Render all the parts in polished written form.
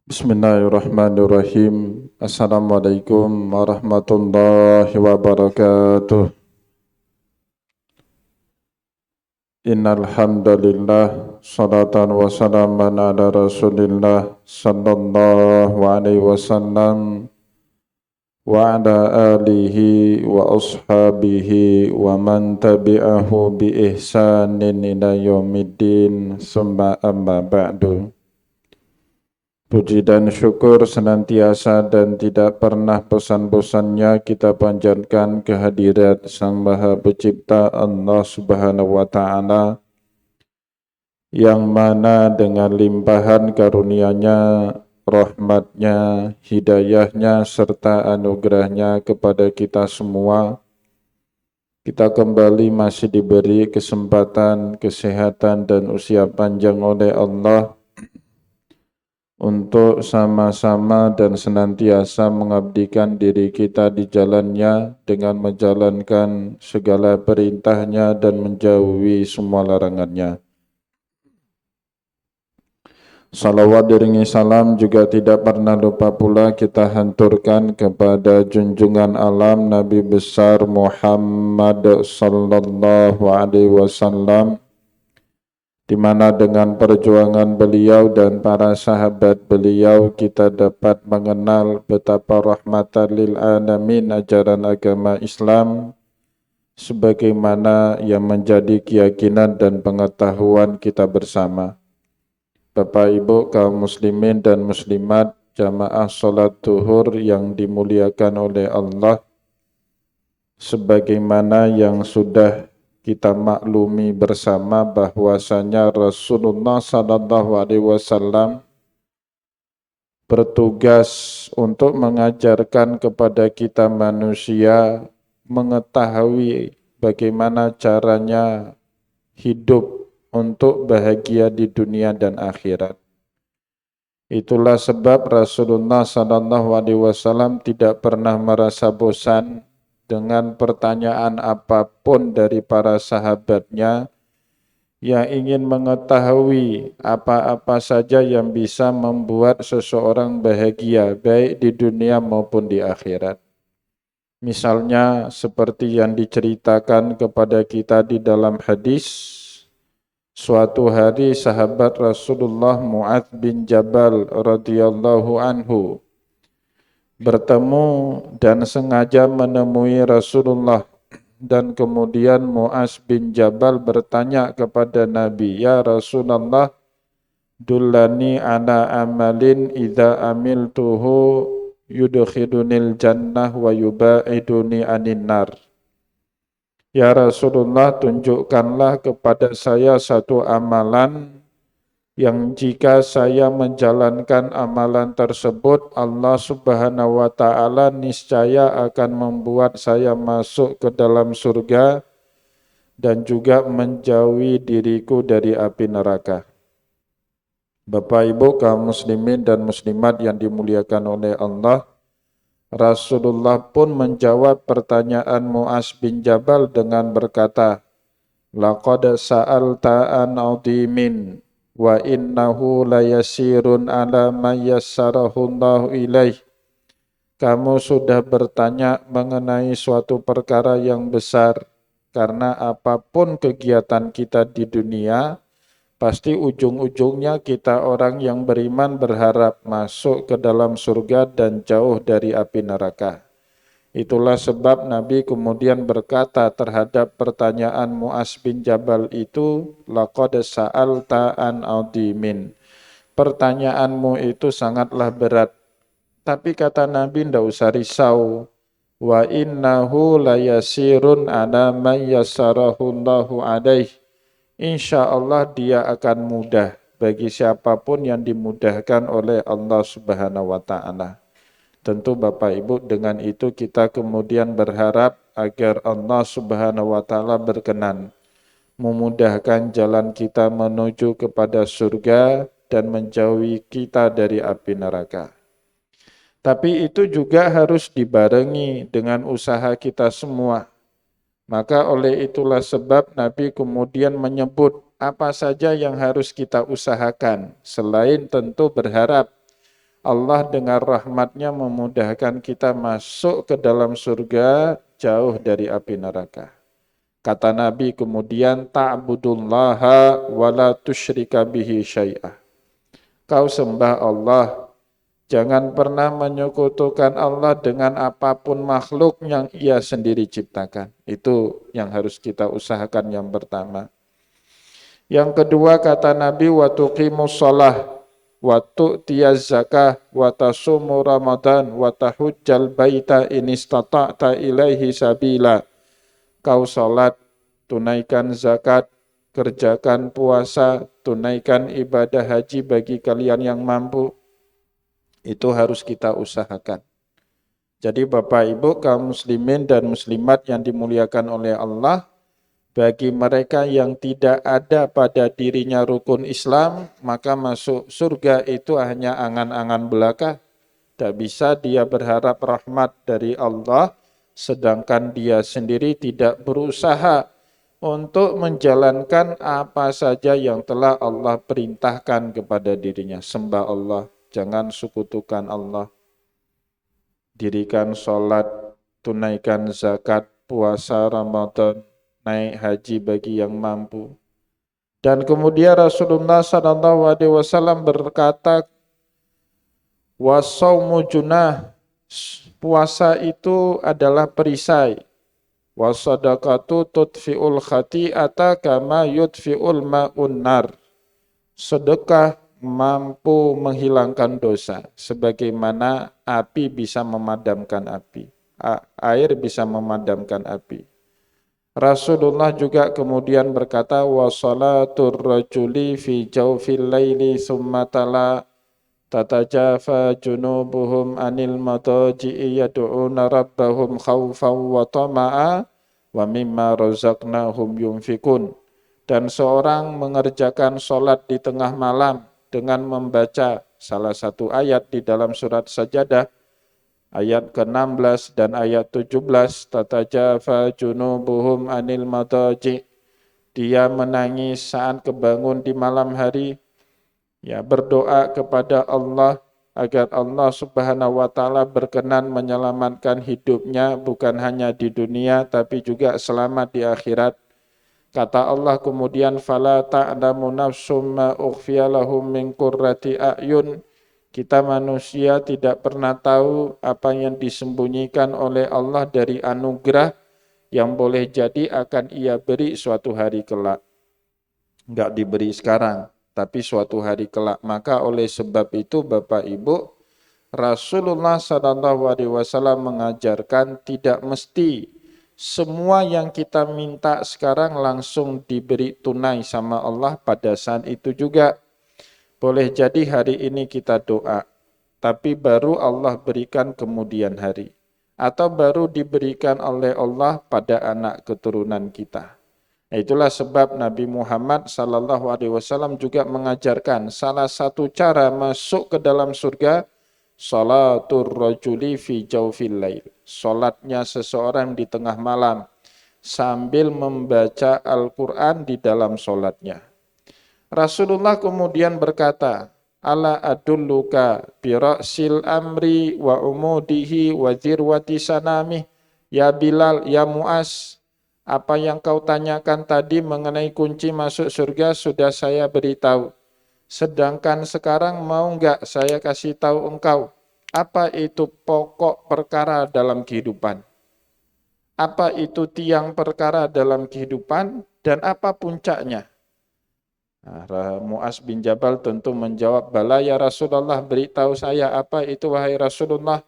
Bismillahirrahmanirrahim. Assalamualaikum warahmatullahi wabarakatuh. Innal hamdalillah salatan wa salaman ala Rasulillah sallallahu alaihi wasallam wa ala alihi wa ashabihi wa man tabi'ahu bi ihsanin ila yaumiddin summa amma ba'du. Puji dan syukur senantiasa dan tidak pernah bosan-bosannya kita panjatkan kehadirat Sang Maha Pencipta Allah Subhanahu wa Ta'ala, yang mana dengan limpahan karunia-Nya, rahmat-Nya, hidayah-Nya serta anugerah-Nya kepada kita semua, kita kembali masih diberi kesempatan, kesehatan dan usia panjang oleh Allah untuk sama-sama dan senantiasa mengabdikan diri kita di jalannya dengan menjalankan segala perintahnya dan menjauhi semua larangannya. Salawat diringi salam juga tidak pernah lupa pula kita hanturkan kepada junjungan alam Nabi besar Muhammad sallallahu alaihi wasallam, di mana dengan perjuangan beliau dan para sahabat beliau kita dapat mengenal betapa rahmatan lil alamin ajaran agama Islam sebagaimana yang menjadi keyakinan dan pengetahuan kita bersama. Bapak Ibu kaum muslimin dan muslimat jamaah salat zuhur yang dimuliakan oleh Allah, sebagaimana yang sudah kita maklumi bersama bahwasanya Rasulullah sallallahu alaihi wasallam bertugas untuk mengajarkan kepada kita manusia mengetahui bagaimana caranya hidup untuk bahagia di dunia dan akhirat. Itulah sebab Rasulullah sallallahu alaihi wasallam tidak pernah merasa bosan dengan pertanyaan apapun dari para sahabatnya yang ingin mengetahui apa-apa saja yang bisa membuat seseorang bahagia baik di dunia maupun di akhirat. Misalnya seperti yang diceritakan kepada kita di dalam hadis, suatu hari sahabat Rasulullah Mu'adz bin Jabal radhiyallahu anhu bertemu dan sengaja menemui Rasulullah, dan kemudian Mu'adz bin Jabal bertanya kepada Nabi, "Ya Rasulullah, dullani ala amalin idza amiltuhu yudkhilunil jannah wa yubaiduni anin nar." Ya Rasulullah, tunjukkanlah kepada saya satu amalan yang jika saya menjalankan amalan tersebut, Allah Subhanahu wa Ta'ala niscaya akan membuat saya masuk ke dalam surga dan juga menjauhi diriku dari api neraka. Bapak Ibu kaum muslimin dan muslimat yang dimuliakan oleh Allah, Rasulullah pun menjawab pertanyaan Mu'adz bin Jabal dengan berkata, "Laqad sa'alta an 'azimin wa innahu layasirun ala man yassarahullahu ilaih." Kamu sudah bertanya mengenai suatu perkara yang besar, karena apapun kegiatan kita di dunia, pasti ujung-ujungnya kita orang yang beriman berharap masuk ke dalam surga dan jauh dari api neraka. Itulah sebab Nabi kemudian berkata terhadap pertanyaan Mu'adz bin Jabal itu, "Laqad sa'alta an 'azimin." Pertanyaanmu itu sangatlah berat. Tapi kata Nabi, tidak usah risau. "Wa innahu layasirun ala man yassarahullahu alaih." Insya Allah dia akan mudah bagi siapapun yang dimudahkan oleh Allah Subhanahu wa Ta'ala. Tentu Bapak Ibu, dengan itu kita kemudian berharap agar Allah Subhanahu wa Ta'ala berkenan memudahkan jalan kita menuju kepada surga dan menjauhi kita dari api neraka. Tapi itu juga harus dibarengi dengan usaha kita semua. Maka oleh itulah sebab Nabi kemudian menyebut apa saja yang harus kita usahakan, selain tentu berharap Allah dengan rahmatnya memudahkan kita masuk ke dalam surga jauh dari api neraka. Kata Nabi kemudian, ta'budullaha wa la tusyrika bihi syai'ah. Kau sembah Allah, jangan pernah menyekutukan Allah dengan apapun makhluk yang Ia sendiri ciptakan. Itu yang harus kita usahakan yang pertama. Yang kedua kata Nabi, wa tuqimus shalah wa tu'tiyaz zakah wa tasumu ramadan wa tahujjal baita in istata'ta ilaihi sabila. Kau salat, tunaikan zakat, kerjakan puasa, tunaikan ibadah haji bagi kalian yang mampu. Itu harus kita usahakan. Jadi Bapak Ibu kaum muslimin dan muslimat yang dimuliakan oleh Allah, bagi mereka yang tidak ada pada dirinya rukun Islam, maka masuk surga itu hanya angan-angan belaka. Tidak bisa dia berharap rahmat dari Allah, sedangkan dia sendiri tidak berusaha untuk menjalankan apa saja yang telah Allah perintahkan kepada dirinya. Sembah Allah, jangan sekutukan Allah. Dirikan sholat, tunaikan zakat, puasa Ramadan, naik haji bagi yang mampu. Dan kemudian Rasulullah SAW berkata, wasaumu junah, puasa itu adalah perisai. Wasadaqatu tudfi'ul khati'ata kama yudfi'ul ma'un nar. Sedekah mampu menghilangkan dosa, sebagaimana api bisa memadamkan api. Air bisa memadamkan api. Rasulullah juga kemudian berkata, wa salatur rajuli fi jawfil laili summa tala tatajafa junubuhum anil madaji'i yad'una rabbahum khawfan wa tama'a wa mimma razaqnahum yunfikun. Dan seorang mengerjakan sholat di tengah malam dengan membaca salah satu ayat di dalam surat Sajadah, ayat ke-16 dan ayat 17, tatajafa junubuhum anil madaji. Dia menangis saat kebangun di malam hari, ya berdoa kepada Allah agar Allah Subhanahu wa taala berkenan menyelamatkan hidupnya bukan hanya di dunia tapi juga selamat di akhirat. Kata Allah kemudian, fala ta'lamu nafsum ma ukhfiya lahum min qurrati a'yun. Kita manusia tidak pernah tahu apa yang disembunyikan oleh Allah dari anugerah yang boleh jadi akan Ia beri suatu hari kelak. Enggak diberi sekarang, tapi suatu hari kelak. Maka oleh sebab itu Bapak Ibu, Rasulullah SAW mengajarkan tidak mesti semua yang kita minta sekarang langsung diberi tunai sama Allah pada saat itu juga. Boleh jadi hari ini kita doa, tapi baru Allah berikan kemudian hari. Atau baru diberikan oleh Allah pada anak keturunan kita. Itulah sebab Nabi Muhammad SAW juga mengajarkan salah satu cara masuk ke dalam surga, salatur rajuli fi jawfil lail. Salatnya seseorang di tengah malam sambil membaca Al-Qur'an di dalam salatnya. Rasulullah kemudian berkata, ala adulluka bi ra'sil amri wa umudihi wa dzirwati sanamih. Ya Bilal, ya Muaz, apa yang kau tanyakan tadi mengenai kunci masuk surga sudah saya beritahu. Sedangkan sekarang mau enggak saya kasih tahu engkau apa itu pokok perkara dalam kehidupan? Apa itu tiang perkara dalam kehidupan dan apa puncaknya? Nah, Muaz bin Jabal tentu menjawab, bala ya Rasulullah, beritahu saya apa itu wahai Rasulullah.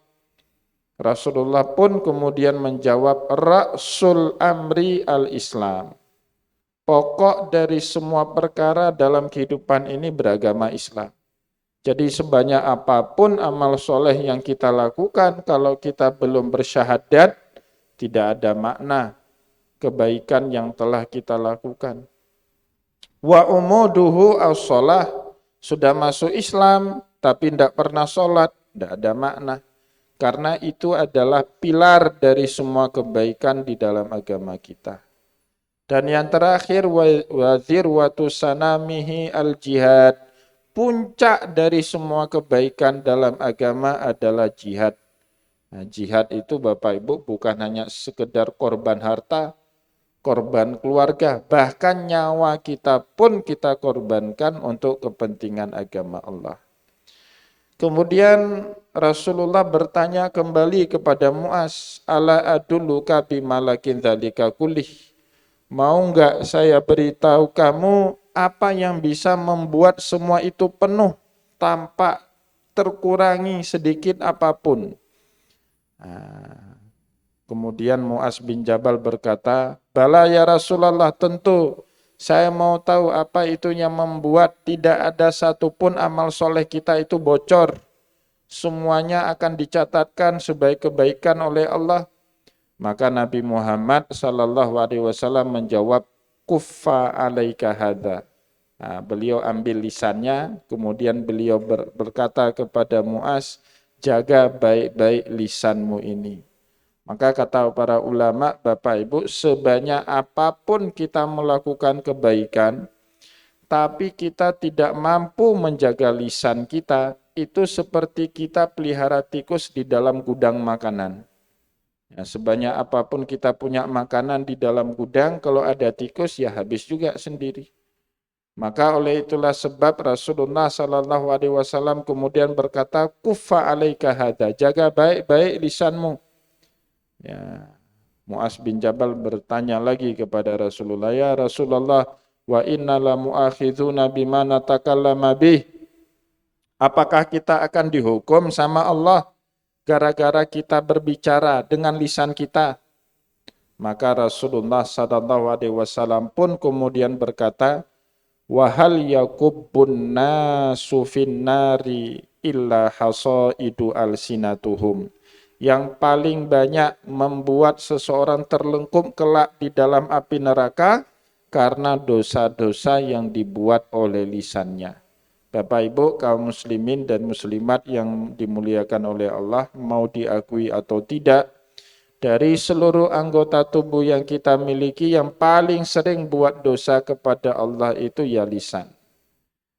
Rasulullah pun kemudian menjawab, Ra'sul amri al-Islam. Pokok dari semua perkara dalam kehidupan ini beragama Islam. Jadi sebanyak apapun amal soleh yang kita lakukan, kalau kita belum bersyahadat, tidak ada makna kebaikan yang telah kita lakukan. Wa umuduhu as-sholah, sudah masuk Islam, tapi tidak pernah sholat, tidak ada makna. Karena itu adalah pilar dari semua kebaikan di dalam agama kita. Dan yang terakhir, wazir watu sanamihi al-jihad, puncak dari semua kebaikan dalam agama adalah jihad. Nah, jihad itu Bapak Ibu bukan hanya sekedar korban harta, korban keluarga, bahkan nyawa kita pun kita korbankan untuk kepentingan agama Allah. Kemudian Rasulullah bertanya kembali kepada Muaz, ala adulluka bimalakin dzalika kullih. Mau enggak saya beritahu kamu apa yang bisa membuat semua itu penuh tanpa terkurangi sedikit apapun. Nah, kemudian Muaz bin Jabal berkata, bala ya Rasulullah, tentu saya mau tahu apa itu yang membuat tidak ada satupun amal soleh kita itu bocor. Semuanya akan dicatatkan sebagai kebaikan oleh Allah. Maka Nabi Muhammad sallallahu alaihi wasallam menjawab, kuffa alaika hadza. Nah, beliau ambil lisannya, kemudian beliau berkata kepada Muaz, jaga baik-baik lisanmu ini. Maka kata para ulama, Bapak Ibu, sebanyak apapun kita melakukan kebaikan, tapi kita tidak mampu menjaga lisan kita, itu seperti kita pelihara tikus di dalam gudang makanan. Ya, sebanyak apapun kita punya makanan di dalam gudang, kalau ada tikus ya habis juga sendiri. Maka oleh itulah sebab Rasulullah Sallallahu Alaihi Wasallam kemudian berkata, kuffa alaika hadza, jaga baik-baik lisanmu. Ya, Muaz bin Jabal bertanya lagi kepada Rasulullah, ya Rasulullah, wa inna la mu'akhidhuna bima natakallama bih. Apakah kita akan dihukum sama Allah gara-gara kita berbicara dengan lisan kita? Maka Rasulullah sallallahu alaihi wasallam pun kemudian berkata, wa hal yakubbun nasu finnari illa hasaidu alsinatuhum. Yang paling banyak membuat seseorang terlengkup kelak di dalam api neraka karena dosa-dosa yang dibuat oleh lisannya. Bapak Ibu kaum muslimin dan muslimat yang dimuliakan oleh Allah, mau diakui atau tidak, dari seluruh anggota tubuh yang kita miliki yang paling sering buat dosa kepada Allah itu ya lisan.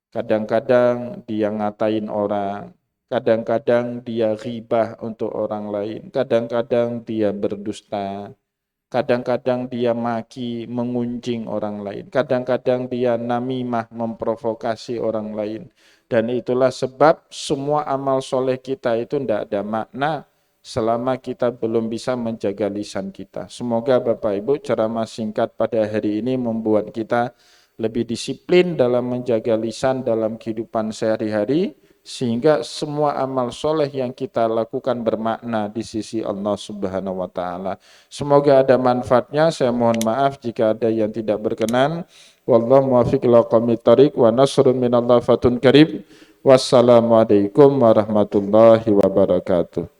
Kadang-kadang dia ngatain orang, kadang-kadang dia ghibah untuk orang lain, kadang-kadang dia berdusta, kadang-kadang dia maki, mengunjing orang lain, kadang-kadang dia namimah, memprovokasi orang lain. Dan itulah sebab semua amal soleh kita itu tidak ada makna selama kita belum bisa menjaga lisan kita. Semoga Bapak Ibu ceramah singkat pada hari ini membuat kita lebih disiplin dalam menjaga lisan dalam kehidupan sehari-hari, sehingga semua amal soleh yang kita lakukan bermakna di sisi Allah Subhanahu wa Ta'ala. Semoga ada manfaatnya. Saya mohon maaf jika ada yang tidak berkenan. Wallahu muwaffiq ila aqwamit thoriq wa nasrun minallah fatun karib. Wassalamualaikum warahmatullahi wabarakatuh.